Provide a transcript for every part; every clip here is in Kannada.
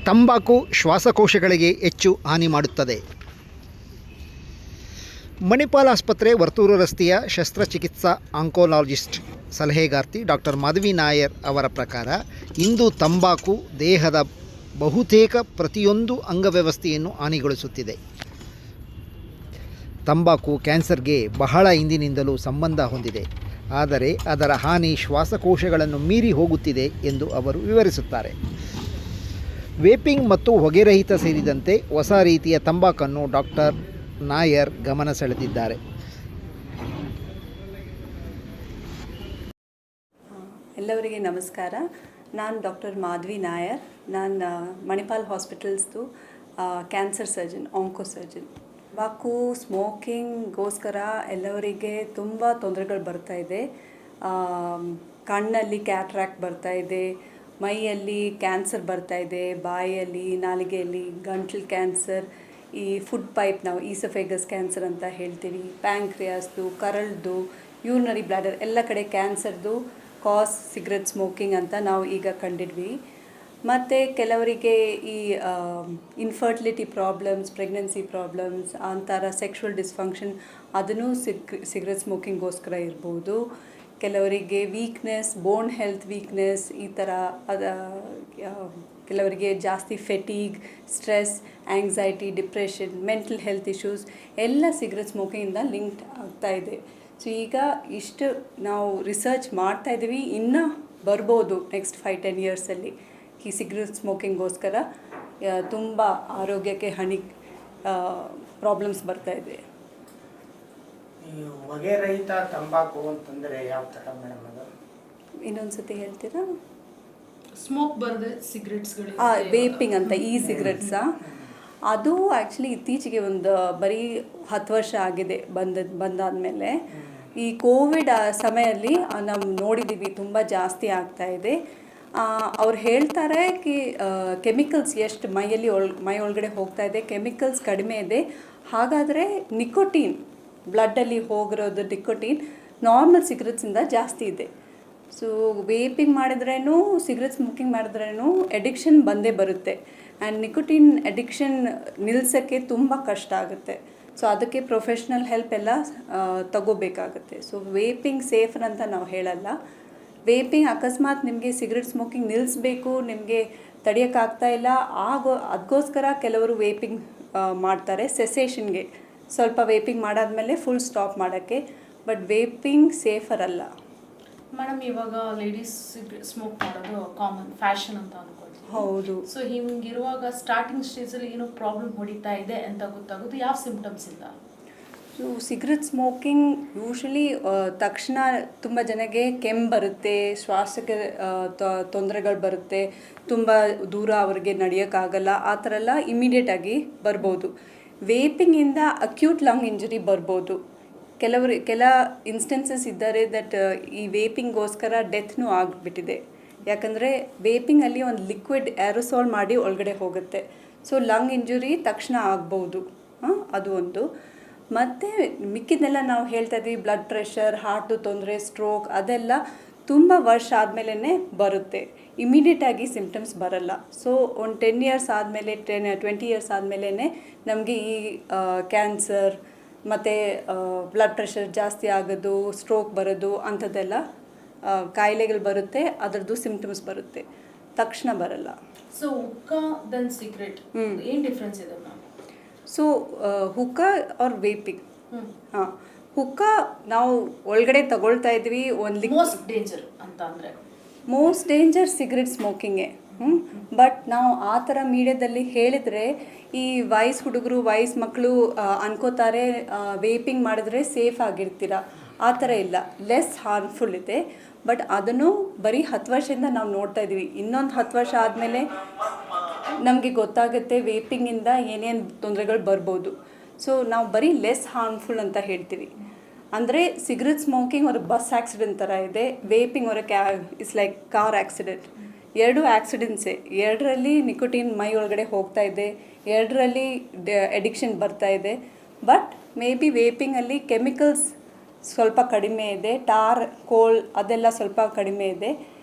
ತಂಬಾಕು ಶ್ವಾಸಕೋಶಗಳಿಗೆ ಹೆಚ್ಚು ಹಾನಿ ಮಾಡುತ್ತದೆ. ಮಣಿಪಾಲ್ ಆಸ್ಪತ್ರೆ ವರ್ತೂರು ರಸ್ತೆಯ ಶಸ್ತ್ರಚಿಕಿತ್ಸಾ ಆಂಕೋಲಾಜಿಸ್ಟ್ ಸಲಹೆಗಾರ್ತಿ ಡಾಕ್ಟರ್ ಮಾಧವಿ ನಾಯರ್ ಅವರ ಪ್ರಕಾರ ಇಂದು ತಂಬಾಕು ದೇಹದ ಬಹುತೇಕ ಪ್ರತಿಯೊಂದು ಅಂಗವ್ಯವಸ್ಥೆಯನ್ನು ಹಾನಿಗೊಳಿಸುತ್ತಿದೆ. ತಂಬಾಕು ಕ್ಯಾನ್ಸರ್ಗೆ ಬಹಳ ಹಿಂದಿನಿಂದಲೂ ಸಂಬಂಧ ಹೊಂದಿದೆ. ಆದರೆ ಅದರ ಹಾನಿ ಶ್ವಾಸಕೋಶಗಳನ್ನು ಮೀರಿ ಹೋಗುತ್ತಿದೆ ಎಂದು ಅವರು ವಿವರಿಸುತ್ತಾರೆ. ವೇಪಿಂಗ್ ಮತ್ತು ಹೊಗೆರಹಿತ ಸೇರಿದಂತೆ ಹೊಸ ರೀತಿಯ ತಂಬಾಕನ್ನು ಡಾಕ್ಟರ್ ನಾಯರ್ ಗಮನ ಸೆಳೆದಿದ್ದಾರೆ. ಎಲ್ಲರಿಗೆ ನಮಸ್ಕಾರ. ನಾನು ಡಾಕ್ಟರ್ ಮಾಧವಿ ನಾಯರ್. ನಾನು ಮಣಿಪಾಲ್ ಹಾಸ್ಪಿಟಲ್ಸ್ದು ಕ್ಯಾನ್ಸರ್ ಸರ್ಜನ್, ಆಂಕೋ ಸರ್ಜನ್. ತಂಬಾಕು ಸ್ಮೋಕಿಂಗ್ಗೋಸ್ಕರ ಎಲ್ಲವರಿಗೆ ತುಂಬ ತೊಂದರೆಗಳು ಬರ್ತಾಯಿದೆ. ಕಣ್ಣಲ್ಲಿ ಕ್ಯಾಟ್ರಾಕ್ಟ್ ಬರ್ತಾಯಿದೆ, ಮೈಯಲ್ಲಿ ಕ್ಯಾನ್ಸರ್ ಬರ್ತಾಯಿದೆ, ಬಾಯಲ್ಲಿ, ನಾಲಿಗೆಯಲ್ಲಿ ಗಂಟ್ಲು ಕ್ಯಾನ್ಸರ್, ಈ ಫುಡ್ ಪೈಪ್ ನಾವು ಈಸೋಫೇಗಸ್ ಕ್ಯಾನ್ಸರ್ ಅಂತ ಹೇಳ್ತೀವಿ, ಪ್ಯಾಂಕ್ರಿಯಾಸ್ದು, ಕರಳ್ದು, ಯೂರಿನರಿ ಬ್ಲಾಡರ್ ಎಲ್ಲ ಕಡೆ ಕ್ಯಾನ್ಸರ್ದು ಕಾಸ್ ಸಿಗರೆಟ್ ಸ್ಮೋಕಿಂಗ್ ಅಂತ ನಾವು ಈಗ ಕಂಡಿದ್ವಿ. ಮತ್ತು ಕೆಲವರಿಗೆ ಈ ಇನ್ಫರ್ಟಿಲಿಟಿ ಪ್ರಾಬ್ಲಮ್ಸ್, ಪ್ರೆಗ್ನೆನ್ಸಿ ಪ್ರಾಬ್ಲಮ್ಸ್, ಅಂತರ ಸೆಕ್ಷುವಲ್ ಡಿಸ್ಫಂಕ್ಷನ್ ಅದನ್ನು ಸಿಗರೆಟ್ ಸ್ಮೋಕಿಂಗ್ಗೋಸ್ಕರ ಇರ್ಬೋದು. ಕೆಲವರಿಗೆ ವೀಕ್ನೆಸ್, ಬೋನ್ ಹೆಲ್ತ್ ವೀಕ್ನೆಸ್, ಈ ಥರ ಕೆಲವರಿಗೆ ಜಾಸ್ತಿ fatigue, stress, anxiety, depression, mental health issues ಎಲ್ಲ ಸಿಗರೆಟ್ ಸ್ಮೋಕಿಂಗಿಂದ ಲಿಂಕ್ಡ್ ಆಗ್ತಾಯಿದೆ. ಸೊ ಈಗ ಇಷ್ಟು ನಾವು ರಿಸರ್ಚ್ ಮಾಡ್ತಾಯಿದ್ದೀವಿ, ಇನ್ನೂ ಬರ್ಬೋದು ನೆಕ್ಸ್ಟ್ 5-10 ಇಯರ್ಸಲ್ಲಿ. ಈ ಸಿಗರೆಟ್ ಸ್ಮೋಕಿಂಗ್ಗೋಸ್ಕರ ತುಂಬ ಆರೋಗ್ಯಕ್ಕೆ ಪ್ರಾಬ್ಲಮ್ಸ್ ಬರ್ತಾಯಿದೆ. ಹೊಗೆರಹಿತ ತಂಬಾಕು ಅಂತಂದರೆ ಯಾವ ಥರ ಮೇಡಮ್? ಅದು ಇನ್ನೊಂದ್ಸತಿ ಹೇಳ್ತೀರಾ? ಸ್ಮೋಕ್ ಬರದೆ ಸಿಗರೆಟ್ಸ್ಗಳು, ವೇಪಿಂಗ್ ಅಂತ, ಈ ಸಿಗರೆಟ್ಸಾ? ಅದು ಆ್ಯಕ್ಚುಲಿ ಇತ್ತೀಚೆಗೆ ಒಂದು ಬರೀ 10 ವರ್ಷ ಆಗಿದೆ ಬಂದಾದಮೇಲೆ. ಈ ಕೋವಿಡ್ ಸಮಯದಲ್ಲಿ ನಾವು ನೋಡಿದ್ದೀವಿ ತುಂಬ ಜಾಸ್ತಿ ಆಗ್ತಾಯಿದೆ. ಅವ್ರು ಹೇಳ್ತಾರೆ ಕೆಮಿಕಲ್ಸ್ ಎಷ್ಟು ಮೈ ಒಳಗಡೆ ಹೋಗ್ತಾ ಇದೆ, ಕೆಮಿಕಲ್ಸ್ ಕಡಿಮೆ ಇದೆ. ಹಾಗಾದರೆ ನಿಕೋಟಿನ್ ಬ್ಲಡ್ಡಲ್ಲಿ ಹೋಗಿರೋದು ನಿಕೋಟಿನ್ ನಾರ್ಮಲ್ ಸಿಗರೆಟ್ಸಿಂದ ಜಾಸ್ತಿ ಇದೆ. ಸೊ ವೇಪಿಂಗ್ ಮಾಡಿದ್ರೇನು, ಸಿಗರೆಟ್ ಸ್ಮೋಕಿಂಗ್ ಮಾಡಿದ್ರೇನು ಎಡಿಕ್ಷನ್ ಬಂದೇ ಬರುತ್ತೆ. ಆ್ಯಂಡ್ ನಿಕೋಟಿನ್ ಎಡಿಕ್ಷನ್ ನಿಲ್ಲಿಸೋಕ್ಕೆ ತುಂಬ ಕಷ್ಟ ಆಗುತ್ತೆ. ಸೊ ಅದಕ್ಕೆ ಪ್ರೊಫೆಷ್ನಲ್ ಹೆಲ್ಪ್ ಎಲ್ಲ ತಗೋಬೇಕಾಗುತ್ತೆ. ಸೊ ವೇಪಿಂಗ್ ಸೇಫರ್ ಅಂತ ನಾವು ಹೇಳಲ್ಲ. ವೇಪಿಂಗ್ ಅಕಸ್ಮಾತ್ ನಿಮಗೆ ಸಿಗರೆಟ್ ಸ್ಮೋಕಿಂಗ್ ನಿಲ್ಲಿಸಬೇಕು, ನಿಮಗೆ ತಡೆಯೋಕ್ಕಾಗ್ತಾ ಇಲ್ಲ, ಅದಕ್ಕೋಸ್ಕರ ಕೆಲವರು ವೇಪಿಂಗ್ ಮಾಡ್ತಾರೆ ಸೆಸೇಷನ್ಗೆ. ಸ್ವಲ್ಪ ವೇಪಿಂಗ್ ಮಾಡಾದಮೇಲೆ ಫುಲ್ ಸ್ಟಾಪ್ ಮಾಡೋಕ್ಕೆ. ಬಟ್ ವೇಪಿಂಗ್ ಸೇಫರ್ ಅಲ್ಲ ಮೇಡಮ್. ಇವಾಗ ಲೇಡೀಸ್ ಸಿಗರೆಟ್ ಸ್ಮೋಕ್ ಮಾಡೋದು ಕಾಮನ್ ಫ್ಯಾಷನ್ ಅಂತ ಅನ್ಕೊಳ್ತೀವಿ. ಹೌದು. ಸೊ ಹಿಂಗಿರುವಾಗ ಸ್ಟಾರ್ಟಿಂಗ್ ಸ್ಟೇಜಲ್ಲಿ ಏನೋ ಪ್ರಾಬ್ಲಮ್ ಹೊಡಿತಾ ಇದೆ ಅಂತ ಗೊತ್ತಾಗೋದು ಯಾವ ಸಿಂಪ್ಟಮ್ಸ್ ಇಲ್ಲ? ಸೊ ಸಿಗರೆಟ್ ಸ್ಮೋಕಿಂಗ್ ಯೂಶ್ವಲಿ ತಕ್ಷಣ ತುಂಬ ಜನಕ್ಕೆ ಕೆಮ್ಮು ಬರುತ್ತೆ, ಶ್ವಾಸಕ್ಕೆ ತೊಂದರೆಗಳು ಬರುತ್ತೆ, ತುಂಬ ದೂರ ಅವ್ರಿಗೆ ನಡೆಯೋಕ್ಕಾಗಲ್ಲ, ಆ ಥರ ಎಲ್ಲ ಇಮಿಡಿಯೇಟಾಗಿ ಬರ್ಬೋದು. ವೇಪಿಂಗಿಂದ ಅಕ್ಯೂಟ್ ಲಂಗ್ ಇಂಜುರಿ ಬರ್ಬೋದು. ಕೆಲ ಇನ್ಸ್ಟೆನ್ಸಸ್ ಇದ್ದಾರೆ ದಟ್ ಈ ವೇಪಿಂಗ್ಗೋಸ್ಕರ ಡೆತ್ನೂ ಆಗಿಬಿಟ್ಟಿದೆ. ಯಾಕಂದರೆ ವೇಪಿಂಗಲ್ಲಿ ಒಂದು ಲಿಕ್ವಿಡ್ ಏರೋಸಾಲ್ ಮಾಡಿ ಒಳಗಡೆ ಹೋಗುತ್ತೆ. ಸೊ ಲಂಗ್ ಇಂಜುರಿ ತಕ್ಷಣ ಆಗ್ಬೋದು. ಅದು ಒಂದು. ಮತ್ತು ಮಿಕ್ಕಿದೆಲ್ಲ ನಾವು ಹೇಳ್ತಾ ಇದ್ದೀವಿ, ಬ್ಲಡ್ ಪ್ರೆಷರ್, ಹಾರ್ಟ್ದು ತೊಂದರೆ, ಸ್ಟ್ರೋಕ್, ಅದೆಲ್ಲ ತುಂಬ ವರ್ಷ ಆದಮೇಲೆ ಬರುತ್ತೆ. ಇಮಿಡಿಯೇಟಾಗಿ ಸಿಂಪ್ಟಮ್ಸ್ ಬರಲ್ಲ. ಸೊ ಒಂದು 10 ಇಯರ್ಸ್ ಆದಮೇಲೆ, 20 ಇಯರ್ಸ್ ಆದಮೇಲೆ ನಮಗೆ ಈ ಕ್ಯಾನ್ಸರ್ ಮತ್ತು ಬ್ಲಡ್ ಪ್ರೆಷರ್ ಜಾಸ್ತಿ ಆಗೋದು, ಸ್ಟ್ರೋಕ್ ಬರೋದು ಅಂಥದ್ದೆಲ್ಲ ಕಾಯಿಲೆಗಳು ಬರುತ್ತೆ. ಅದರದ್ದು ಸಿಂಪ್ಟಮ್ಸ್ ಬರುತ್ತೆ, ತಕ್ಷಣ ಬರಲ್ಲ. ಸೊ ಹುಕ್ಕಾ ದೆನ್ ಸಿಗರೆಟ್ ಏನು ಡಿಫ್ರೆನ್ಸ್ ಇದೆ ಮ್ಯಾಮ್? ಸೊ ಹುಕ್ಕಾ ಆರ್ ವೇಪಿಂಗ್, ಹುಕ್ಕಾ ನಾವು ಒಳಗಡೆ ತಗೊಳ್ತಾ ಇದ್ವಿ. ಒಂದು ಮೋಸ್ಟ್ ಡೇಂಜರ್ ಅಂತ ಅಂದರೆ ಮೋಸ್ಟ್ ಡೇಂಜರ್ ಸಿಗರೆಟ್ ಸ್ಮೋಕಿಂಗೇ. ಬಟ್ ನಾವು ಆ ಥರ ಮೀಡಿಯಾದಲ್ಲಿ ಹೇಳಿದರೆ ಈ ಹುಡುಗರು, ಮಕ್ಕಳು ಅನ್ಕೋತಾರೆ ವೇಪಿಂಗ್ ಮಾಡಿದ್ರೆ ಸೇಫ್ ಆಗಿರ್ತೀರ. ಆ ಥರ ಇಲ್ಲ, ಲೆಸ್ ಹಾರ್ಮ್ಫುಲ್ ಇದೆ. ಬಟ್ ಅದನ್ನು ಬರೀ 10 ವರ್ಷದಿಂದ ನಾವು ನೋಡ್ತಾ ಇದ್ದೀವಿ. ಇನ್ನೊಂದು 10 ವರ್ಷ ಆದಮೇಲೆ ನಮಗೆ ಗೊತ್ತಾಗುತ್ತೆ ವೇಪಿಂಗಿಂದ ಏನೇನು ತೊಂದರೆಗಳು ಬರ್ಬೋದು. ಸೊ ನಾವು ಬರೀ ಲೆಸ್ ಹಾರ್ಮ್ಫುಲ್ ಅಂತ ಹೇಳ್ತೀವಿ. ಅಂದರೆ ಸಿಗರೆಟ್ ಸ್ಮೋಕಿಂಗ್ ಒಂದು ಬಸ್ ಆಕ್ಸಿಡೆಂಟ್ ಥರ ಇದೆ, ವೇಪಿಂಗ್ ಒಂದು ಇಟ್ಸ್ ಲೈಕ್ ಕಾರ್ ಆಕ್ಸಿಡೆಂಟ್. 2 ಆಕ್ಸಿಡೆಂಟ್ಸೇ. 2ರಲ್ಲಿ ನಿಕೋಟಿನ್ ಮೈ ಒಳಗಡೆ ಹೋಗ್ತಾ ಇದೆ, 2ರಲ್ಲಿ ಎಡಿಕ್ಷನ್ ಬರ್ತಾ ಇದೆ. ಬಟ್ ಮೇ ಬಿ ವೇಪಿಂಗಲ್ಲಿ ಕೆಮಿಕಲ್ಸ್ ಸ್ವಲ್ಪ ಕಡಿಮೆ ಇದೆ, ಟಾರ್, ಕೋಲ್ ಅದೆಲ್ಲ ಸ್ವಲ್ಪ ಕಡಿಮೆ ಇದೆ.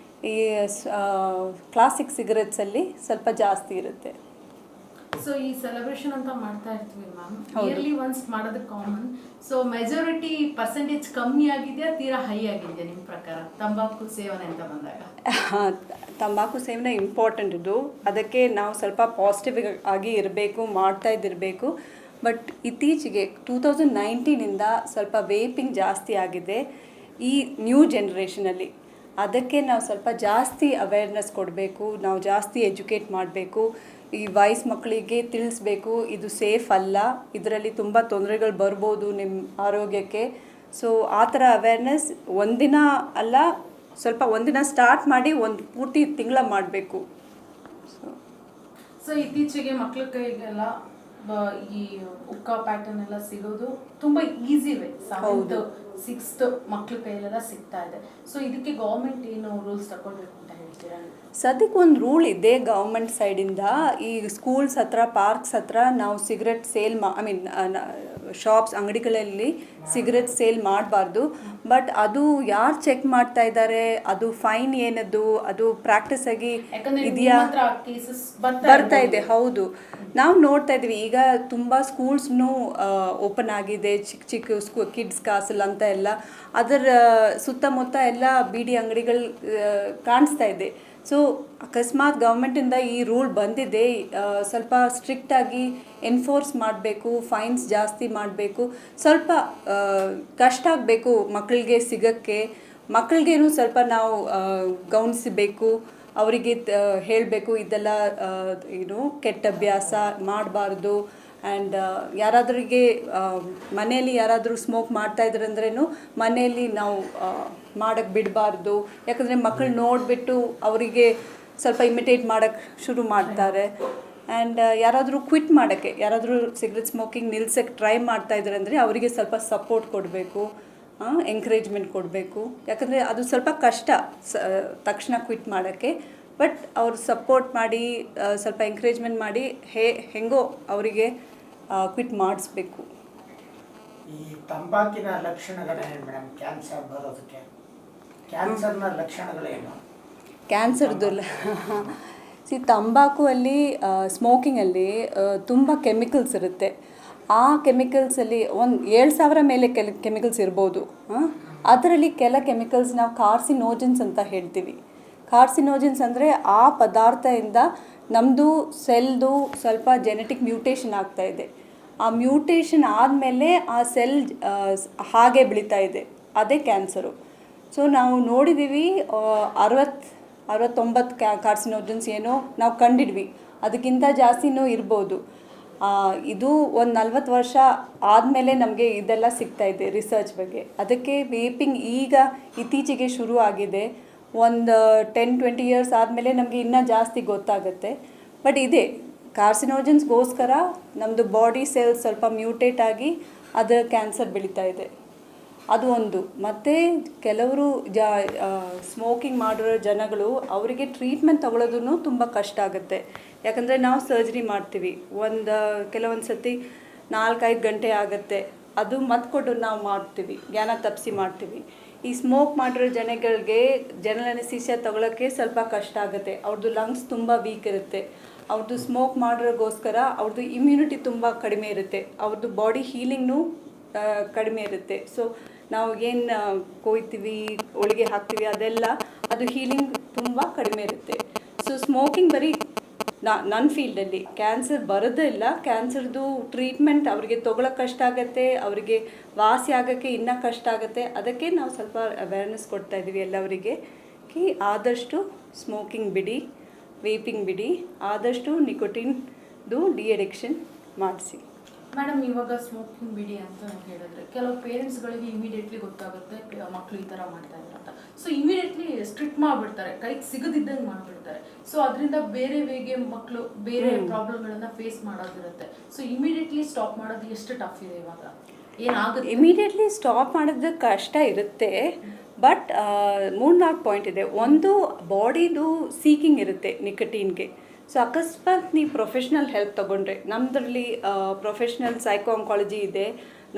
ಈ ಕ್ಲಾಸಿಕ್ ಸಿಗರೆಟ್ಸಲ್ಲಿ ಸ್ವಲ್ಪ ಜಾಸ್ತಿ ಇರುತ್ತೆ. ಸೊ ಈ ಸೆಲೆಬ್ರೇಷನ್ ಅಂತ ಮಾಡ್ತಾ ಇರ್ತೀವಿ ಮ್ಯಾಮ್, ಹೌದು. ಇಯರ್ಲಿ ಒನ್ಸ್ ಮಾಡೋದು ಕಾಮನ್. ಸೊ ಮೆಜಾರಿಟಿ ಪರ್ಸೆಂಟೇಜ್ ಕಮ್ಮಿ ಆಗಿದೆಯಾ ತೀರಾ ಹೈ ಆಗಿದೆಯಾ ನಿಮ್ಮ ಪ್ರಕಾರ ತಂಬಾಕು ಸೇವನೆ ಅಂತ ಬಂದಾಗ? ತಂಬಾಕು ಸೇವನೆ ಇಂಪಾರ್ಟೆಂಟ್ ಇದು, ಅದಕ್ಕೆ ನಾವು ಸ್ವಲ್ಪ ಪಾಸಿಟಿವ್ ಆಗಿ ಇರಬೇಕು, ಮಾಡ್ತಾ ಇದ್ದಿರಬೇಕು. ಬಟ್ ಇತ್ತೀಚೆಗೆ 2019ಇಂದ ಸ್ವಲ್ಪ ವೇಪಿಂಗ್ ಜಾಸ್ತಿ ಆಗಿದೆ ಈ ನ್ಯೂ ಜನ್ರೇಷನಲ್ಲಿ. ಅದಕ್ಕೆ ನಾವು ಸ್ವಲ್ಪ ಜಾಸ್ತಿ ಅವೇರ್ನೆಸ್ ಕೊಡಬೇಕು, ನಾವು ಜಾಸ್ತಿ ಎಜುಕೇಟ್ ಮಾಡಬೇಕು, ಈ ವಯಸ್ಸು ಮಕ್ಕಳಿಗೆ ತಿಳಿಸ್ಬೇಕು ಇದು ಸೇಫ್ ಅಲ್ಲ, ಇದರಲ್ಲಿ ತುಂಬ ತೊಂದರೆಗಳು ಬರ್ಬೋದು ನಿಮ್ಮ ಆರೋಗ್ಯಕ್ಕೆ. ಸೊ ಆ ಥರ ಅವೇರ್ನೆಸ್ ಒಂದಿನ ಅಲ್ಲ, ಸ್ವಲ್ಪ ಒಂದಿನ ಸ್ಟಾರ್ಟ್ ಮಾಡಿ ಒಂದು ಪೂರ್ತಿ ತಿಂಗಳ ಮಾಡಬೇಕು. ಸೊ ಇತ್ತೀಚೆಗೆ ಮಕ್ಳ ಕೈಗೆಲ್ಲ ಈ ಉಕ್ಕಾ ಪ್ಯಾಟರ್ನ್ ಎಲ್ಲ ಸಿಗೋದು ತುಂಬಾ ಈಸಿ ವೇ. 7th 6th ಮಕ್ಳ ಕೈಯಲ್ಲೆಲ್ಲ ಸಿಗ್ತಾ ಇದೆ. ಸೊ ಇದಕ್ಕೆ ಗೌರ್ಮೆಂಟ್ ಏನು ರೂಲ್ಸ್ ತಗೊಳ್ಬೇಕು ಅಂತ ಹೇಳ್ತೀರಾ? ಸದ್ಯಕ್ಕೆ ಒಂದು ರೂಲ್ ಇದೆ ಗೌರ್ಮೆಂಟ್ ಸೈಡಿಂದ, ಈ ಸ್ಕೂಲ್ಸ್ ಹತ್ರ, ಪಾರ್ಕ್ಸ್ ಹತ್ರ ನಾವು ಸಿಗರೆಟ್ ಸೇಲ್ ಶಾಪ್ಸ್, ಅಂಗಡಿಗಳಲ್ಲಿ ಸಿಗರೆಟ್ ಸೇಲ್ ಮಾಡಬಾರ್ದು. ಬಟ್ ಅದು ಯಾರು ಚೆಕ್ ಮಾಡ್ತಾ ಇದ್ದಾರೆ, ಅದು ಫೈನ್ ಏನದು, ಅದು ಪ್ರಾಕ್ಟೀಸ್ ಆಗಿ ಇದೆಯಾ ಬರ್ತಾ ಇದೆ. ಹೌದು, ನಾವು ನೋಡ್ತಾ ಇದ್ದೀವಿ ಈಗ ತುಂಬ ಸ್ಕೂಲ್ಸ್ನೂ ಓಪನ್ ಆಗಿದೆ, ಚಿಕ್ಕ ಚಿಕ್ಕ ಕಿಡ್ಸ್ ಕಾಸಲ್ ಅಂತ ಎಲ್ಲ, ಅದರ ಸುತ್ತಮುತ್ತ ಎಲ್ಲ ಬೀಡಿ ಅಂಗಡಿಗಳು ಕಾಣಿಸ್ತಾ ಇದೆ. ಸೊ ಅಕಸ್ಮಾತ್ ಗೌರ್ಮೆಂಟಿಂದ ಈ ರೂಲ್ ಬಂದಿದೆ, ಸ್ವಲ್ಪ ಸ್ಟ್ರಿಕ್ಟಾಗಿ ಎನ್ಫೋರ್ಸ್ ಮಾಡಬೇಕು, ಫೈನ್ಸ್ ಜಾಸ್ತಿ ಮಾಡಬೇಕು, ಸ್ವಲ್ಪ ಕಷ್ಟ ಆಗಬೇಕು ಮಕ್ಕಳಿಗೆ ಸಿಗೋಕ್ಕೆ. ಮಕ್ಕಳಿಗೇನು ಸ್ವಲ್ಪ ನಾವು ಗೌನಿಸಬೇಕು, ಅವರಿಗೆ ಹೇಳಬೇಕು ಇದೆಲ್ಲ ಏನು ಕೆಟ್ಟ ಅಭ್ಯಾಸ ಮಾಡಬಾರ್ದು. ಆ್ಯಂಡ್ ಯಾರಾದ್ರಿಗೆ ಮನೆಯಲ್ಲಿ ಯಾರಾದರೂ ಸ್ಮೋಕ್ ಮಾಡ್ತಾಯಿದ್ರು ಅಂದ್ರೂ ಮನೆಯಲ್ಲಿ ನಾವು ಮಾಡೋಕ್ಕೆ ಬಿಡಬಾರ್ದು. ಯಾಕಂದರೆ ಮಕ್ಕಳು ನೋಡಿಬಿಟ್ಟು ಅವರಿಗೆ ಸ್ವಲ್ಪ ಇಮಿಟೇಟ್ ಮಾಡೋಕ್ಕೆ ಶುರು ಮಾಡ್ತಾರೆ. ಆ್ಯಂಡ್ ಯಾರಾದರೂ ಕ್ವಿಟ್ ಮಾಡೋಕ್ಕೆ, ಯಾರಾದರೂ ಸಿಗರೆಟ್ ಸ್ಮೋಕಿಂಗ್ ನಿಲ್ಸೋಕ್ಕೆ ಟ್ರೈ ಮಾಡ್ತಾಯಿದ್ದಾರೆ ಅಂದರೆ ಅವರಿಗೆ ಸ್ವಲ್ಪ ಸಪೋರ್ಟ್ ಕೊಡಬೇಕು, ಎಂಕರೇಜ್ಮೆಂಟ್ ಕೊಡಬೇಕು. ಯಾಕಂದರೆ ಅದು ಸ್ವಲ್ಪ ಕಷ್ಟ ತಕ್ಷಣ ಕ್ವಿಟ್ ಮಾಡೋಕ್ಕೆ. ಬಟ್ ಅವ್ರು ಸಪೋರ್ಟ್ ಮಾಡಿ, ಸ್ವಲ್ಪ ಎಂಕರೇಜ್ಮೆಂಟ್ ಮಾಡಿ ಹೆಂಗೋ ಅವರಿಗೆ ಕ್ವಿಟ್ ಮಾಡಿಸ್ಬೇಕು. ಈ ತಂಬಾಕಿನ ಲಕ್ಷಣಗಳೇನು ಮೇಡಮ್? ಕ್ಯಾನ್ಸರ್ ಬರೋದಕ್ಕೆ ಕ್ಯಾನ್ಸರ್ನ ಲಕ್ಷಣಗಳೇನು? ಕ್ಯಾನ್ಸರ್ದು ತಂಬಾಕು ಅಲ್ಲಿ, ಸ್ಮೋಕಿಂಗಲ್ಲಿ ತುಂಬ ಕೆಮಿಕಲ್ಸ್ ಇರುತ್ತೆ. ಆ ಕೆಮಿಕಲ್ಸಲ್ಲಿ ಒಂದು 7,000 ಮೇಲೆ ಕೆಮಿಕಲ್ಸ್ ಇರ್ಬೋದು. ಅದರಲ್ಲಿ ಕೆಲ ಕೆಮಿಕಲ್ಸ್ ನಾವು ಕಾರ್ಸಿನೋಜನ್ಸ್ ಅಂತ ಹೇಳ್ತೀವಿ. ಕಾರ್ಸಿನೋಜನ್ಸ್ ಅಂದರೆ ಆ ಪದಾರ್ಥದಿಂದ ನಮ್ಮದು ಸೆಲ್ದು ಸ್ವಲ್ಪ ಜೆನೆಟಿಕ್ ಮ್ಯೂಟೇಷನ್ ಆಗ್ತಾ ಇದೆ. ಆ ಮ್ಯೂಟೇಷನ್ ಆದಮೇಲೆ ಆ ಸೆಲ್ ಹಾಗೆ ಬೆಳೀತಾ ಇದೆ, ಅದೇ ಕ್ಯಾನ್ಸರು. ಸೊ ನಾವು ನೋಡಿದ್ದೀವಿ 69 ಕಾರ್ಸಿನೋಜನ್ಸ್ ಏನೋ ನಾವು ಕಂಡಿದ್ವಿ, ಅದಕ್ಕಿಂತ ಜಾಸ್ತಿನೂ ಇರ್ಬೋದು. ಇದು ಒಂದು 40 ವರ್ಷ ಆದಮೇಲೆ ನಮಗೆ ಇದೆಲ್ಲ ಸಿಗ್ತಾ ಇದೆ ರಿಸರ್ಚ್ ಬಗ್ಗೆ. ಅದಕ್ಕೆ ವೇಪಿಂಗ್ ಈಗ ಇತ್ತೀಚೆಗೆ ಶುರು ಆಗಿದೆ. ಒಂದು 10-20 ಇಯರ್ಸ್ ಆದಮೇಲೆ ನಮಗೆ ಇನ್ನೂ ಜಾಸ್ತಿ ಗೊತ್ತಾಗುತ್ತೆ. ಬಟ್ ಇದೆ ಕಾರ್ಸಿನೋಜನ್ಸ್ಗೋಸ್ಕರ ನಮ್ಮದು ಬಾಡಿ ಸೆಲ್ಸ್ ಸ್ವಲ್ಪ ಮ್ಯೂಟೇಟ್ ಆಗಿ ಅದು ಕ್ಯಾನ್ಸರ್ ಬೆಳೀತಾ ಇದೆ, ಅದು ಒಂದು. ಮತ್ತು ಕೆಲವರು ಸ್ಮೋಕಿಂಗ್ ಮಾಡಿರೋ ಜನಗಳು ಅವರಿಗೆ ಟ್ರೀಟ್ಮೆಂಟ್ ತಗೊಳ್ಳೋದೂ ತುಂಬ ಕಷ್ಟ ಆಗುತ್ತೆ. ಯಾಕಂದರೆ ನಾವು ಸರ್ಜರಿ ಮಾಡ್ತೀವಿ, ಕೆಲವೊಂದು ಸತಿ 4-5 ಗಂಟೆ ಆಗುತ್ತೆ, ಅದು ಮತ್ತೆ ಕೊಟ್ಟು ನಾವು ಮಾಡ್ತೀವಿ, ಜ್ಞಾನ ತಪ್ಪಿಸಿ ಮಾಡ್ತೀವಿ. ಈ ಸ್ಮೋಕ್ ಮಾಡಿರೋ ಜನಗಳಿಗೆ ಜನರಲ್ ಅನೆಸ್ಥೀಸಿಯಾ ತಗೊಳ್ಳೋಕ್ಕೆ ಸ್ವಲ್ಪ ಕಷ್ಟ ಆಗುತ್ತೆ. ಅವ್ರದ್ದು ಲಂಗ್ಸ್ ತುಂಬ ವೀಕ್ ಇರುತ್ತೆ. ಅವ್ರದ್ದು ಸ್ಮೋಕ್ ಮಾಡೋಗೋಸ್ಕರ ಅವ್ರದ್ದು ಇಮ್ಯುನಿಟಿ ತುಂಬ ಕಡಿಮೆ ಇರುತ್ತೆ, ಅವ್ರದ್ದು ಬಾಡಿ ಹೀಲಿಂಗ್ನೂ ಕಡಿಮೆ ಇರುತ್ತೆ. ಸೊ ನಾವು ಏನು ಕೊಯ್ತೀವಿ, ಒಳಗೆ ಹಾಕ್ತೀವಿ, ಅದೆಲ್ಲ ಅದು ಹೀಲಿಂಗ್ ತುಂಬ ಕಡಿಮೆ ಇರುತ್ತೆ. ಸೊ ಸ್ಮೋಕಿಂಗ್ ಬರೀ ನನ್ನ ಫೀಲ್ಡಲ್ಲಿ ಕ್ಯಾನ್ಸರ್ ಬರೋದೇ ಇಲ್ಲ, ಕ್ಯಾನ್ಸರ್ದು ಟ್ರೀಟ್ಮೆಂಟ್ ಅವರಿಗೆ ತೊಗೊಳಕ್ಕೆ ಕಷ್ಟ ಆಗುತ್ತೆ, ಅವರಿಗೆ ವಾಸಿ ಆಗೋಕ್ಕೆ ಇನ್ನೂ ಕಷ್ಟ ಆಗುತ್ತೆ. ಅದಕ್ಕೆ ನಾವು ಸ್ವಲ್ಪ ಅವೇರ್ನೆಸ್ ಕೊಡ್ತಾ ಇದ್ದೀವಿ ಎಲ್ಲವರಿಗೆ ಆದಷ್ಟು ಸ್ಮೋಕಿಂಗ್ ಬಿಡಿ, ವೇಪಿಂಗ್ ಬಿಡಿ, ಆದಷ್ಟು ನಿಕೋಟಿನ್ದು ಡಿಅಡಿಕ್ಷನ್ ಮಾಡಿಸಿ. ಮೇಡಮ್, ಇವಾಗ ಸ್ಮೋಕಿಂಗ್ ಬಿಡಿ ಅಂತ ಹೇಳಿದ್ರೆ ಕೆಲವು ಪೇರೆಂಟ್ಸ್ಗಳಿಗೆ ಇಮಿಡಿಯೇಟ್ಲಿ ಗೊತ್ತಾಗುತ್ತೆ ಮಕ್ಕಳು ಈ ಥರ ಮಾಡ್ತಾ ಇದ್ದಾರೆ ಅಂತ. ಸೊ ಇಮಿಡಿಯೇಟ್ಲಿ ಸ್ಟ್ರಿಕ್ಟ್ ಮಾಡಿಬಿಡ್ತಾರೆ, ಕೈಗೆ ಸಿಗದಿದ್ದಂಗೆ ಮಾಡಿಬಿಡ್ತಾರೆ. ಸೊ ಅದರಿಂದ ಬೇರೆ ವೇಗೆ ಮಕ್ಕಳು ಬೇರೆ ಪ್ರಾಬ್ಲಮ್ಗಳನ್ನು ಫೇಸ್ ಮಾಡೋದಿರುತ್ತೆ. ಸೊ ಇಮಿಡಿಯೇಟ್ಲಿ ಸ್ಟಾಪ್ ಮಾಡೋದು ಎಷ್ಟು ಟಫ್ ಇದೆ ಇವಾಗ? ಏನಾಗುತ್ತೆ? ಇಮಿಡಿಯೇಟ್ಲಿ ಸ್ಟಾಪ್ ಮಾಡೋದು ಕಷ್ಟ ಇರುತ್ತೆ. ಬಟ್ 3-4 ಪಾಯಿಂಟ್ ಇದೆ. ಒಂದು, ಬಾಡಿದು ಸೀಕಿಂಗ್ ಇರುತ್ತೆ ನಿಕೋಟಿನ್ಗೆ. ಸೊ ಅಕಸ್ಮಾತ್ ನೀವು ಪ್ರೊಫೆಷ್ನಲ್ ಹೆಲ್ಪ್ ತೊಗೊಂಡ್ರೆ, ನಮ್ಮದ್ರಲ್ಲಿ ಪ್ರೊಫೆಷ್ನಲ್ ಸೈಕೋ ಆಂಕಾಲಜಿ ಇದೆ,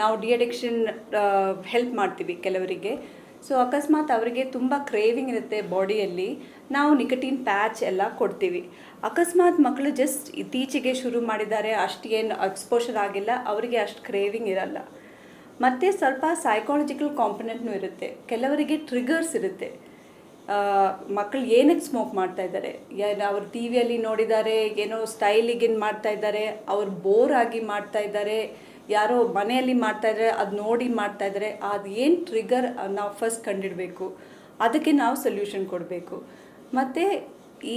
ನಾವು ಡಿಅಡಿಕ್ಷನ್ ಹೆಲ್ಪ್ ಮಾಡ್ತೀವಿ ಕೆಲವರಿಗೆ. ಸೊ ಅಕಸ್ಮಾತ್ ಅವರಿಗೆ ತುಂಬ ಕ್ರೇವಿಂಗ್ ಇರುತ್ತೆ ಬಾಡಿಯಲ್ಲಿ, ನಾವು ನಿಕೋಟಿನ್ ಪ್ಯಾಚ್ ಎಲ್ಲ ಕೊಡ್ತೀವಿ. ಅಕಸ್ಮಾತ್ ಮಕ್ಕಳು ಜಸ್ಟ್ ಇತ್ತೀಚೆಗೆ ಶುರು ಮಾಡಿದ್ದಾರೆ, ಅಷ್ಟು ಏನು ಎಕ್ಸ್ಪೋಷರ್ ಆಗಿಲ್ಲ, ಅವರಿಗೆ ಅಷ್ಟು ಕ್ರೇವಿಂಗ್ ಇರಲ್ಲ. ಮತ್ತು ಸ್ವಲ್ಪ ಸೈಕಾಲಜಿಕಲ್ ಕಾಂಪೊನೆಂಟ್ನೂ ಇರುತ್ತೆ. ಕೆಲವರಿಗೆ ಟ್ರಿಗರ್ಸ್ ಇರುತ್ತೆ. ಮಕ್ಕಳು ಏನಕ್ಕೆ ಸ್ಮೋಕ್ ಮಾಡ್ತಾ ಇದ್ದಾರೆ, ಅವ್ರು ಟಿ ವಿಯಲ್ಲಿ ನೋಡಿದ್ದಾರೆ, ಏನೋ ಸ್ಟೈಲಿಗೇನು ಮಾಡ್ತಾ ಇದ್ದಾರೆ, ಅವ್ರು ಬೋರ್ ಆಗಿ ಮಾಡ್ತಾ ಇದ್ದಾರೆ, ಯಾರೋ ಮನೆಯಲ್ಲಿ ಮಾಡ್ತಾ ಇದ್ದಾರೆ ಅದು ನೋಡಿ ಮಾಡ್ತಾ ಇದ್ದಾರೆ. ಅದು ಏನು ಟ್ರಿಗರ್ ನಾವು ಫಸ್ಟ್ ಕಂಡಿಡಬೇಕು, ಅದಕ್ಕೆ ನಾವು ಸೊಲ್ಯೂಷನ್ ಕೊಡಬೇಕು. ಮತ್ತು ಈ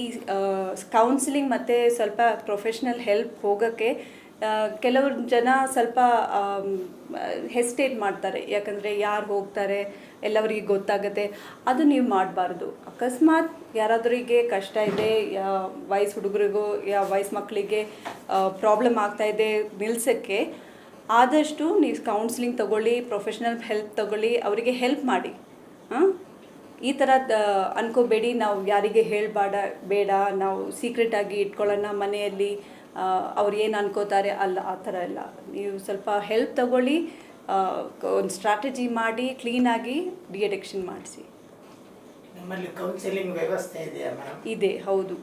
ಕೌನ್ಸಿಲಿಂಗ್ ಮತ್ತು ಸ್ವಲ್ಪ ಪ್ರೊಫೆಷ್ನಲ್ ಹೆಲ್ಪ್ ಹೋಗೋಕ್ಕೆ ಕೆಲವರು ಜನ ಸ್ವಲ್ಪ ಹೆಸ್ಟೇಟ್ ಮಾಡ್ತಾರೆ, ಯಾಕಂದರೆ ಯಾರು ಹೋಗ್ತಾರೆ ಎಲ್ಲವರಿಗೆ ಗೊತ್ತಾಗುತ್ತೆ. ಅದು ನೀವು ಮಾಡಬಾರ್ದು. ಅಕಸ್ಮಾತ್ ಯಾರಾದರಿಗೆ ಕಷ್ಟ ಇದೆ, ವಯಸ್ಸು ಹುಡುಗರಿಗೂ ವಯಸ್ಸು ಮಕ್ಕಳಿಗೆ ಪ್ರಾಬ್ಲಮ್ ಆಗ್ತಾಯಿದೆ ನಿಲ್ಸೋಕ್ಕೆ, ಆದಷ್ಟು ನೀವು ಕೌನ್ಸಿಲಿಂಗ್ ತೊಗೊಳ್ಳಿ, ಪ್ರೊಫೆಷ್ನಲ್ ಹೆಲ್ಪ್ ತೊಗೊಳ್ಳಿ, ಅವರಿಗೆ ಹೆಲ್ಪ್ ಮಾಡಿ. ಈ ಥರ ಅನ್ಕೋಬೇಡಿ ನಾವು ಯಾರಿಗೆ ಬೇಡ, ನಾವು ಸೀಕ್ರೆಟಾಗಿ ಇಟ್ಕೊಳ್ಳೋಣ ಮನೆಯಲ್ಲಿ, ಅವ್ರು ಏನು ಅನ್ಕೋತಾರೆ, ಅಲ್ಲ, ಆ ಥರ ಎಲ್ಲ. ನೀವು ಸ್ವಲ್ಪ ಹೆಲ್ಪ್ ತೊಗೊಳ್ಳಿ, ಒಂದು ಸ್ಟ್ರಾಟಜಿ ಮಾಡಿ ಕ್ಲೀನಾಗಿ ಡಿಅಡಿಕ್ಷನ್ ಮಾಡಿಸಿ. ನಿಮ್ಮಲ್ಲಿ ಕೌನ್ಸಿಲಿಂಗ್ ವ್ಯವಸ್ಥೆ ಇದೆಯಾ ಮೇಡಮ್? ಇದೆ, ಹೌದು.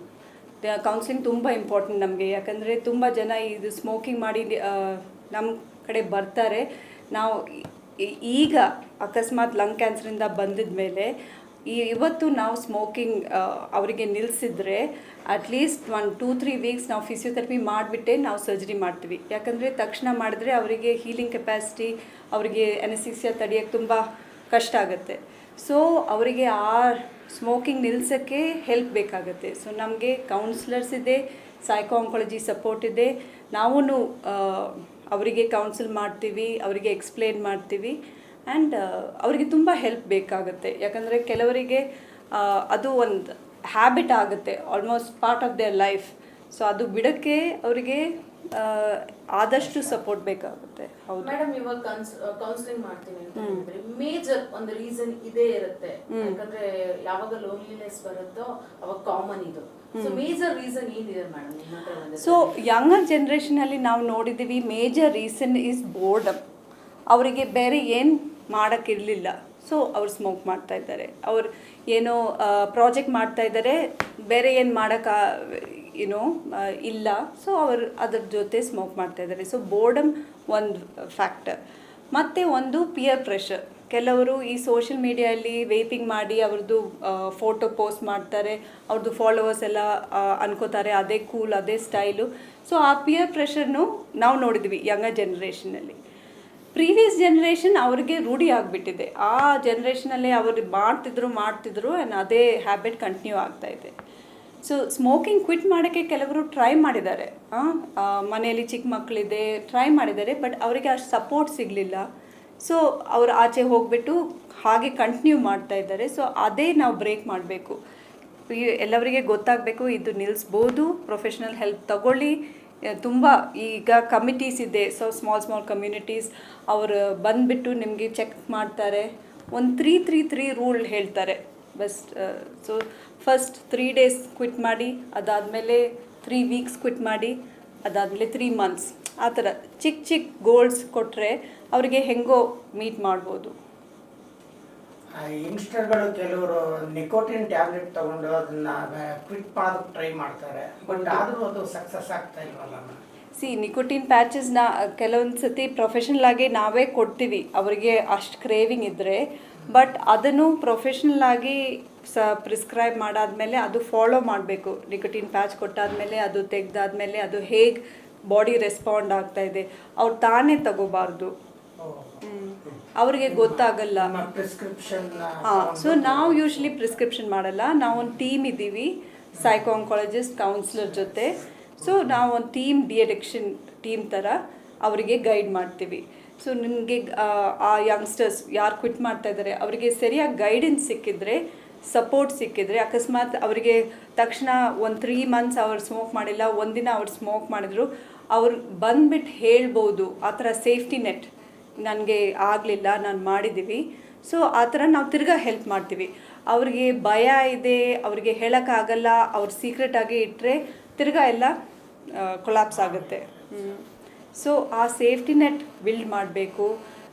ಕೌನ್ಸಿಲಿಂಗ್ ತುಂಬ ಇಂಪಾರ್ಟೆಂಟ್ ನಮಗೆ, ಯಾಕಂದರೆ ತುಂಬ ಜನ ಇದು ಸ್ಮೋಕಿಂಗ್ ಮಾಡಿ ನಮ್ಮ ಕಡೆ ಬರ್ತಾರೆ. ನಾವು ಈಗ ಅಕಸ್ಮಾತ್ ಲಂಗ್ ಕ್ಯಾನ್ಸರಿಂದ ಬಂದಿದ ಮೇಲೆ ಇವತ್ತು ನಾವು ಸ್ಮೋಕಿಂಗ್ ಅವರಿಗೆ ನಿಲ್ಲಿಸಿದ್ರೆ ಅಟ್ಲೀಸ್ಟ್ 1-2-3 ವೀಕ್ಸ್ ನಾವು ಫಿಸಿಯೋಥೆರಪಿ ಮಾಡಿಬಿಟ್ಟೆ ನಾವು ಸರ್ಜರಿ ಮಾಡ್ತೀವಿ. ಯಾಕಂದರೆ ತಕ್ಷಣ ಮಾಡಿದ್ರೆ ಅವರಿಗೆ ಹೀಲಿಂಗ್ ಕೆಪಾಸಿಟಿ, ಅವರಿಗೆ ಅನೆಸ್ಥೀಸಿಯಾ ತಡೆಯೋಕ್ಕೆ ತುಂಬ ಕಷ್ಟ ಆಗುತ್ತೆ. ಸೊ ಅವರಿಗೆ ಆ ಸ್ಮೋಕಿಂಗ್ ನಿಲ್ಲಿಸೋಕ್ಕೆ ಹೆಲ್ಪ್ ಬೇಕಾಗುತ್ತೆ. ಸೊ ನಮಗೆ ಕೌನ್ಸಿಲರ್ಸ್ ಇದೆ, ಸೈಕೋ ಆಂಕಾಲಜಿ ಸಪೋರ್ಟ್ ಇದೆ. ನಾವು ಅವರಿಗೆ ಕೌನ್ಸಿಲ್ ಮಾಡ್ತೀವಿ, ಅವರಿಗೆ ಎಕ್ಸ್ಪ್ಲೇನ್ ಮಾಡ್ತೀವಿ. ಆ್ಯಂಡ್ ಅವರಿಗೆ ತುಂಬ ಹೆಲ್ಪ್ ಬೇಕಾಗುತ್ತೆ. ಯಾಕಂದರೆ ಕೆಲವರಿಗೆ ಅದು ಒಂದು ಹ್ಯಾಬಿಟ್ ಆಗುತ್ತೆ, almost part of their life. So ಅದು ಬಿಡೋಕ್ಕೆ ಅವರಿಗೆ ಆದಷ್ಟು ಸಪೋರ್ಟ್ ಬೇಕಾಗುತ್ತೆ. ಹೌದು ಮೇಡಮ್, ಇವಾಗ ಕೌನ್ಸಿಲಿಂಗ್ ಮಾಡ್ತೀನಿ ಅಂತ ಹೇಳಿದ್ರೆ ಮೇಜರ್ ಒಂದು ರೀಸನ್ ಇದೇ ಇರುತ್ತೆ. ಯಾಕಂದ್ರೆ ಯಾವಾಗ ಲೋನ್ಲಿನೆಸ್ ಬರುತ್ತೋ ಅವಾಗ ಕಾಮನ್ ಇದು. ಸೊ ಮೇಜರ್ ರೀಸನ್ ಏನಿದೆ ಮೇಡಮ್? ಸೊ ಯಂಗರ್ ಜನ್ರೇಷನಲ್ಲಿ ನಾವು ನೋಡಿದ್ದೀವಿ, ಮೇಜರ್ ರೀಸನ್ ಈಸ್ ಬೋರ್ಡಮ್. ಅವರಿಗೆ ಬೇರೆ ಏನು ಮಾಡೋಕ್ಕಿರಲಿಲ್ಲ, ಸೊ ಅವ್ರು ಸ್ಮೋಕ್ ಮಾಡ್ತಾ ಇದ್ದಾರೆ. ಅವ್ರು ಏನೋ ಪ್ರಾಜೆಕ್ಟ್ ಮಾಡ್ತಾ ಇದ್ದಾರೆ, ಬೇರೆ ಏನು ಮಾಡೋಕ್ಕೆ ಇಲ್ಲ, ಸೊ ಅವರು ಅದ್ರ ಜೊತೆ ಸ್ಮೋಕ್ ಮಾಡ್ತಾ ಇದ್ದಾರೆ. ಸೊ ಬೋರ್ಡಮ್ ಒಂದು ಫ್ಯಾಕ್ಟರ್. ಮತ್ತು ಒಂದು ಪಿಯರ್ ಪ್ರೆಷರ್. ಕೆಲವರು ಈ ಸೋಷಿಯಲ್ ಮೀಡಿಯಲ್ಲಿ ವೇಪಿಂಗ್ ಮಾಡಿ ಅವ್ರದ್ದು ಫೋಟೋ ಪೋಸ್ಟ್ ಮಾಡ್ತಾರೆ, ಅವ್ರದ್ದು ಫಾಲೋವರ್ಸ್ ಎಲ್ಲ ಅನ್ಕೋತಾರೆ ಅದೇ ಕೂಲ್, ಅದೇ ಸ್ಟೈಲು. ಸೊ ಆ ಪಿಯರ್ ಪ್ರೆಷರ್ನು ನಾವು ನೋಡಿದ್ವಿ ಯಂಗರ್ ಜನ್ರೇಷನಲ್ಲಿ. ಪ್ರೀವಿಯಸ್ ಜನ್ರೇಷನ್ ಅವ್ರಿಗೆ ರೂಢಿ ಆಗಿಬಿಟ್ಟಿದೆ. ಆ ಜನ್ರೇಷನಲ್ಲಿ ಅವರು ಮಾಡ್ತಿದ್ರು ಆ್ಯಂಡ್ ಅದೇ ಹ್ಯಾಬಿಟ್ ಕಂಟಿನ್ಯೂ ಆಗ್ತಾಯಿದೆ. ಸೊ ಸ್ಮೋಕಿಂಗ್ ಕ್ವಿಟ್ ಮಾಡೋಕ್ಕೆ ಕೆಲವರು ಟ್ರೈ ಮಾಡಿದ್ದಾರೆ, ಮನೆಯಲ್ಲಿ ಚಿಕ್ಕ ಮಕ್ಕಳಿದೆ, ಟ್ರೈ ಮಾಡಿದ್ದಾರೆ, ಬಟ್ ಅವರಿಗೆ ಅಷ್ಟು ಸಪೋರ್ಟ್ ಸಿಗಲಿಲ್ಲ. ಸೊ ಅವರು ಆಚೆ ಹೋಗಿಬಿಟ್ಟು ಹಾಗೆ ಕಂಟಿನ್ಯೂ ಮಾಡ್ತಾ ಇದ್ದಾರೆ. ಸೊ ಅದೇ ನಾವು ಬ್ರೇಕ್ ಮಾಡಬೇಕು. ಎಲ್ಲವರಿಗೆ ಗೊತ್ತಾಗಬೇಕು ಇದು ನಿಲ್ಲಿಸ್ಬೋದು, ಪ್ರೊಫೆಷ್ನಲ್ ಹೆಲ್ಪ್ ತಗೊಳ್ಳಿ. ತುಂಬ ಈಗ ಕಮಿಟೀಸ್ ಇದೆ, ಸೊ ಸ್ಮಾಲ್ ಕಮ್ಯುನಿಟೀಸ್, ಅವರು ಬಂದುಬಿಟ್ಟು ನಿಮಗೆ ಚೆಕ್ ಮಾಡ್ತಾರೆ. ಒಂದು 3-3-3 ರೂಲ್ ಹೇಳ್ತಾರೆ best. So first 3 days quit ಮಾಡಿ, ಅದಾದಮೇಲೆ 3 ವೀಕ್ಸ್ ಕ್ವಿಟ್ ಮಾಡಿ, ಅದಾದಮೇಲೆ 3 ಮಂತ್ಸ್, ಆ ಥರ ಚಿಕ್ಕ ಗೋಲ್ಸ್ ಕೊಟ್ಟರೆ ಅವರಿಗೆ ಹೆಂಗೋ ಮೀಟ್ ಮಾಡ್ಬೋದು. ಯಂಗ್ಸ್ಟರ್ಗಳು ಕೆಲವರು ನಿಕೋಟಿನ್ ಟ್ಯಾಬ್ಲೆಟ್ ತಗೊಂಡು ಅದನ್ನ ಕ್ವಿಟ್ ಮಾಡೋದಕ್ಕೆ ಟ್ರೈ ಮಾಡ್ತಾರೆ, ಬಟ್ ಆದರೂ ಅದು ಸಕ್ಸಸ್ ಆಗ್ತಾ ಇಲ್ವಲ್ಲ? ನಿಕೋಟಿನ್ ಪ್ಯಾಚಸ್ನ ಕೆಲವೊಂದು ಸತಿ ಪ್ರೊಫೆಷ್ನಲ್ ಆಗಿ ನಾವೇ ಕೊಡ್ತೀವಿ ಅವರಿಗೆ ಅಷ್ಟು ಕ್ರೇವಿಂಗ್ ಇದ್ದರೆ, ಬಟ್ ಅದನ್ನು ಪ್ರೊಫೆಷ್ನಲ್ ಆಗಿ ಪ್ರಿಸ್ಕ್ರೈಬ್ ಮಾಡಾದಮೇಲೆ ಅದು ಫಾಲೋ ಮಾಡಬೇಕು. ನಿಕೋಟಿನ್ ಪ್ಯಾಚ್ ಕೊಟ್ಟಾದಮೇಲೆ ಅದು ತೆಗೆದಾದ್ಮೇಲೆ ಅದು ಹೇಗೆ ಬಾಡಿ ರೆಸ್ಪಾಂಡ್ ಆಗ್ತಾಯಿದೆ, ಅವ್ರು ತಾನೇ ತಗೋಬಾರ್ದು, ಅವ್ರಿಗೆ ಗೊತ್ತಾಗಲ್ಲ. ಸೊ ನಾವು ಯೂಶ್ವಲಿ ಪ್ರಿಸ್ಕ್ರಿಪ್ಷನ್ ಮಾಡಲ್ಲ, ನಾವೊಂದು ಟೀಮ್ ಇದ್ದೀವಿ, ಸೈಕೋ ಆಂಕಾಲಜಿಸ್ಟ್, ಕೌನ್ಸಿಲರ್ ಜೊತೆ. ಸೊ ನಾವೊಂದು ಡಿಅಡಿಕ್ಷನ್ ಟೀಮ್ ಥರ ಅವರಿಗೆ ಗೈಡ್ ಮಾಡ್ತೀವಿ. ಸೊ ನಿಮಗೆ ಆ ಯಂಗ್ಸ್ಟರ್ಸ್ ಯಾರು ಕ್ವಿಟ್ ಮಾಡ್ತಾ ಇದ್ದಾರೆ ಅವರಿಗೆ ಸರಿಯಾಗಿ ಗೈಡೆನ್ಸ್ ಸಿಕ್ಕಿದ್ರೆ, ಸಪೋರ್ಟ್ ಸಿಕ್ಕಿದ್ರೆ, ಅಕಸ್ಮಾತ್ ಅವರಿಗೆ ತಕ್ಷಣ ಒಂದು 3 ಮಂತ್ಸ್ ಅವ್ರು ಸ್ಮೋಕ್ ಮಾಡಿಲ್ಲ, ಒಂದಿನ ಅವ್ರು ಸ್ಮೋಕ್ ಮಾಡಿದ್ರು, ಅವ್ರು ಬಂದ್ಬಿಟ್ಟು ಹೇಳ್ಬೋದು. ಆ ಥರ ಸೇಫ್ಟಿ ನೆಟ್, ನನಗೆ ಆಗಲಿಲ್ಲ, ನಾನು ಮಾಡಿದ್ದೀವಿ. ಸೊ ಆ ಥರ ನಾವು ತಿರ್ಗಾ ಹೆಲ್ಪ್ ಮಾಡ್ತೀವಿ. ಅವ್ರಿಗೆ ಭಯ ಇದೆ, ಅವ್ರಿಗೆ ಹೇಳೋಕ್ಕಾಗಲ್ಲ, ಅವ್ರು ಸೀಕ್ರೆಟಾಗಿ ಇಟ್ಟರೆ ತಿರ್ಗಾ ಎಲ್ಲ ಕೊಲಾಪ್ಸ್ ಆಗುತ್ತೆ. ಸೊ ಆ ಸೇಫ್ಟಿ ನೆಟ್ ಬಿಲ್ಡ್ ಮಾಡಬೇಕು.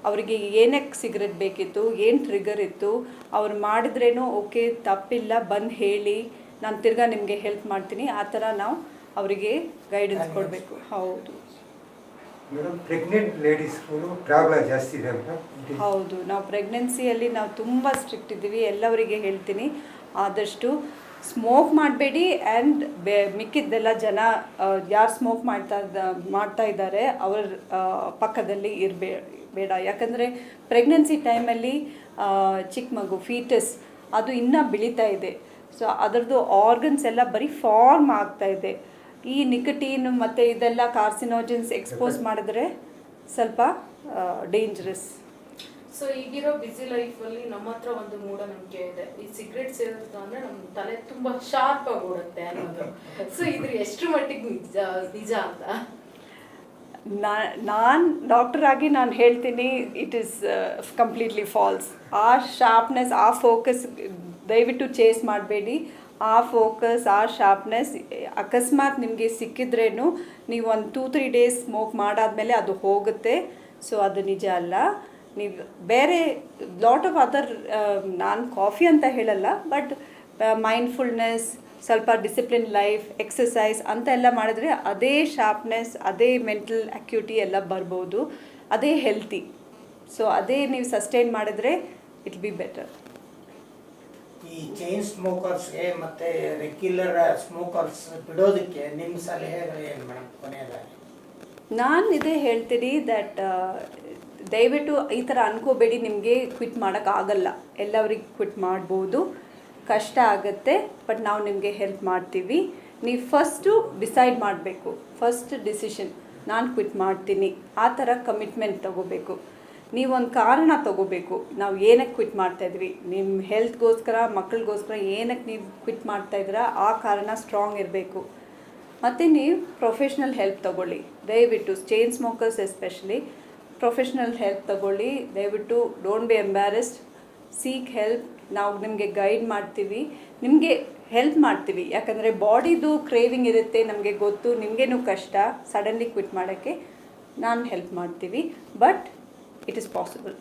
ಅವರಿಗೆ ಏನಕ್ಕೆ ಸಿಗರೆಟ್ ಬೇಕಿತ್ತು, ಏನು ಟ್ರಿಗರ್ ಇತ್ತು, ಅವ್ರು ಮಾಡಿದ್ರೇನು ಓಕೆ ತಪ್ಪಿಲ್ಲ ಬಂದು ಹೇಳಿ ನಾನು ತಿರ್ಗಾ ನಿಮಗೆ ಹೆಲ್ಪ್ ಮಾಡ್ತೀನಿ, ಆ ಥರ ನಾವು ಅವರಿಗೆ ಗೈಡೆನ್ಸ್ ಕೊಡಬೇಕು. ಹೌದು ಮೇಡಮ್, ಪ್ರೆಗ್ನೆಂಟ್ ಲೇಡೀಸ್ಗಳು ಪ್ರಾಬ್ಲಮ್ ಜಾಸ್ತಿ ಇದೆ ಮೇಡಮ್. ಹೌದು, ನಾವು ಪ್ರೆಗ್ನೆನ್ಸಿಯಲ್ಲಿ ನಾವು ತುಂಬ ಸ್ಟ್ರಿಕ್ಟ್ ಇದ್ದೀವಿ. ಎಲ್ಲವರಿಗೆ ಹೇಳ್ತೀನಿ ಆದಷ್ಟು ಸ್ಮೋಕ್ ಮಾಡಬೇಡಿ. ಆ್ಯಂಡ್ ಮಿಕ್ಕಿದ್ದೆಲ್ಲ ಜನ ಯಾರು ಸ್ಮೋಕ್ ಮಾಡ್ತಾ ಇದ್ದಾರೆ ಅವ್ರ ಪಕ್ಕದಲ್ಲಿ ಬೇಡ. ಯಾಕಂದರೆ ಪ್ರೆಗ್ನೆನ್ಸಿ ಟೈಮಲ್ಲಿ ಚಿಕ್ಕ ಮಗು ಫೀಟಸ್ ಅದು ಇನ್ನೂ ಬೆಳೀತಾ ಇದೆ. ಸೊ ಅದರದ್ದು ಆರ್ಗನ್ಸ್ ಎಲ್ಲ ಬರೀ ಫಾರ್ಮ್ ಆಗ್ತಾ ಇದೆ. ಈ ನಿಕಟೀನ್ ಮತ್ತು ಇದೆಲ್ಲ ಕಾರ್ಸಿನೋಜನ್ಸ್ ಎಕ್ಸ್ಪೋಸ್ ಮಾಡಿದ್ರೆ ಸ್ವಲ್ಪ ಡೇಂಜರಸ್. ಸೊ ಈಗಿರೋ ಬ್ಯುಸಿ ಲೈಫಲ್ಲಿ ನಮ್ಮ ಹತ್ರ ಒಂದು ಮೂಢನಂಬಿಕೆ ಇದೆ, ಈ ಸಿಗರೇಟ್ ಸೇರಿದ ಅಂದರೆ ನಮ್ಮ ತಲೆ ತುಂಬ ಶಾರ್ಪ್ ಆಗಿ ಓಡುತ್ತೆ ಅನ್ನೋದು. ಸೊ ಇದ್ರ ಎಷ್ಟು ಮಟ್ಟಿಗೆ ನಿಜ ಅಂತ ನಾನು ಡಾಕ್ಟರ್ ಆಗಿ ನಾನು ಹೇಳ್ತೀನಿ, ಇಟ್ ಈಸ್ ಕಂಪ್ಲೀಟ್ಲಿ ಫಾಲ್ಸ್. ಆ ಶಾರ್ಪ್ನೆಸ್, ಆ ಫೋಕಸ್ ದಯವಿಟ್ಟು ಚೇಸ್ ಮಾಡಬೇಡಿ. ಆ ಫೋಕಸ್, ಆ ಶಾರ್ಪ್ನೆಸ್ ಅಕಸ್ಮಾತ್ ನಿಮಗೆ ಸಿಕ್ಕಿದ್ರೇನು ನೀವು ಒಂದು 2-3 ಡೇಸ್ ಸ್ಮೋಕ್ ಮಾಡಾದಮೇಲೆ ಅದು ಹೋಗುತ್ತೆ. ಸೊ ಅದು ನಿಜ ಅಲ್ಲ. ನೀವು ಬೇರೆ ಲಾಟ್ ಆಫ್ ಅದರ್, ನಾನು ಕಾಫಿ ಅಂತ ಹೇಳಲ್ಲ, ಬಟ್ ಮೈಂಡ್ಫುಲ್ನೆಸ್, ಸ್ವಲ್ಪ ಡಿಸಿಪ್ಲಿನ್ ಲೈಫ್, ಎಕ್ಸಸೈಸ್ ಅಂತ ಎಲ್ಲ ಮಾಡಿದ್ರೆ ಅದೇ ಶಾರ್ಪ್ನೆಸ್, ಅದೇ ಮೆಂಟಲ್ ಅಕ್ಯೂಟಿ ಎಲ್ಲ ಬರ್ಬೋದು. ಅದೇ ಹೆಲ್ತಿ. ಸೊ ಅದೇ ನೀವು ಸಸ್ಟೈನ್ ಮಾಡಿದ್ರೆ ಇಟ್ ಬಿ ಬೆಟರ್. ಈ ಚೈನ್ ಸ್ಮೋಕರ್ಸ್ಗೆ ಮತ್ತು ರೆಗ್ಯುಲರ್ ಸ್ಮೋಕರ್ಸ್ ಬಿಡೋದಕ್ಕೆ ನಿಮ್ಮ ಸಲಹೆಗಳು ಏನು ಮೇಡಮ್ ಕೊನೆಯದಾಗಿ? ನಾನು ಇದೇ ಹೇಳ್ತೀನಿ ದಟ್ ದಯವಿಟ್ಟು ಈ ಥರ ಅನ್ಕೋಬೇಡಿ ನಿಮಗೆ ಕ್ವಿಟ್ ಮಾಡೋಕ್ಕಾಗಲ್ಲ. ಎಲ್ಲರಿಗೆ ಕ್ವಿಟ್ ಮಾಡ್ಬೋದು, ಕಷ್ಟ ಆಗುತ್ತೆ, ಬಟ್ ನಾವು ನಿಮಗೆ ಹೆಲ್ಪ್ ಮಾಡ್ತೀವಿ. ನೀವು ಫಸ್ಟು ಡಿಸೈಡ್ ಮಾಡಬೇಕು. ಫಸ್ಟ್ ಡಿಸಿಷನ್ ನಾನು ಕ್ವಿಟ್ ಮಾಡ್ತೀನಿ, ಆ ಥರ ಕಮಿಟ್ಮೆಂಟ್ ತೊಗೋಬೇಕು. ನೀವೊಂದು ಕಾರಣ ತೊಗೋಬೇಕು, ನಾವು ಏನಕ್ಕೆ ಕ್ವಿಟ್ ಮಾಡ್ತಾಯಿದ್ವಿ, ನಿಮ್ಮ ಹೆಲ್ತ್ಗೋಸ್ಕರ, ಮಕ್ಕಳಿಗೋಸ್ಕರ ಏನಕ್ಕೆ ನೀವು ಕ್ವಿಟ್ ಮಾಡ್ತಾಯಿದ್ದೀರಾ, ಆ ಕಾರಣ ಸ್ಟ್ರಾಂಗ್ ಇರಬೇಕು. ಮತ್ತು ನೀವು ಪ್ರೊಫೆಷ್ನಲ್ ಹೆಲ್ಪ್ ತೊಗೊಳ್ಳಿ ದಯವಿಟ್ಟು. Chain smokers especially professional help ತೊಗೊಳ್ಳಿ ದಯವಿಟ್ಟು. Don't be embarrassed, seek help. ನಾವು ನಿಮಗೆ ಗೈಡ್ ಮಾಡ್ತೀವಿ, ನಿಮಗೆ ಹೆಲ್ಪ್ ಮಾಡ್ತೀವಿ. ಯಾಕಂದರೆ ಬಾಡಿದು ಕ್ರೇವಿಂಗ್ ಇರುತ್ತೆ, ನಮಗೆ ಗೊತ್ತು, ನಿಮಗೇನು ಕಷ್ಟ ಸಡನ್ಲಿ ಕ್ವಿಟ್ ಮಾಡೋಕ್ಕೆ. ನಾನು ಹೆಲ್ಪ್ ಮಾಡ್ತೀವಿ, ಬಟ್ ಇಟ್ ಈಸ್ ಪಾಸಿಬಲ್.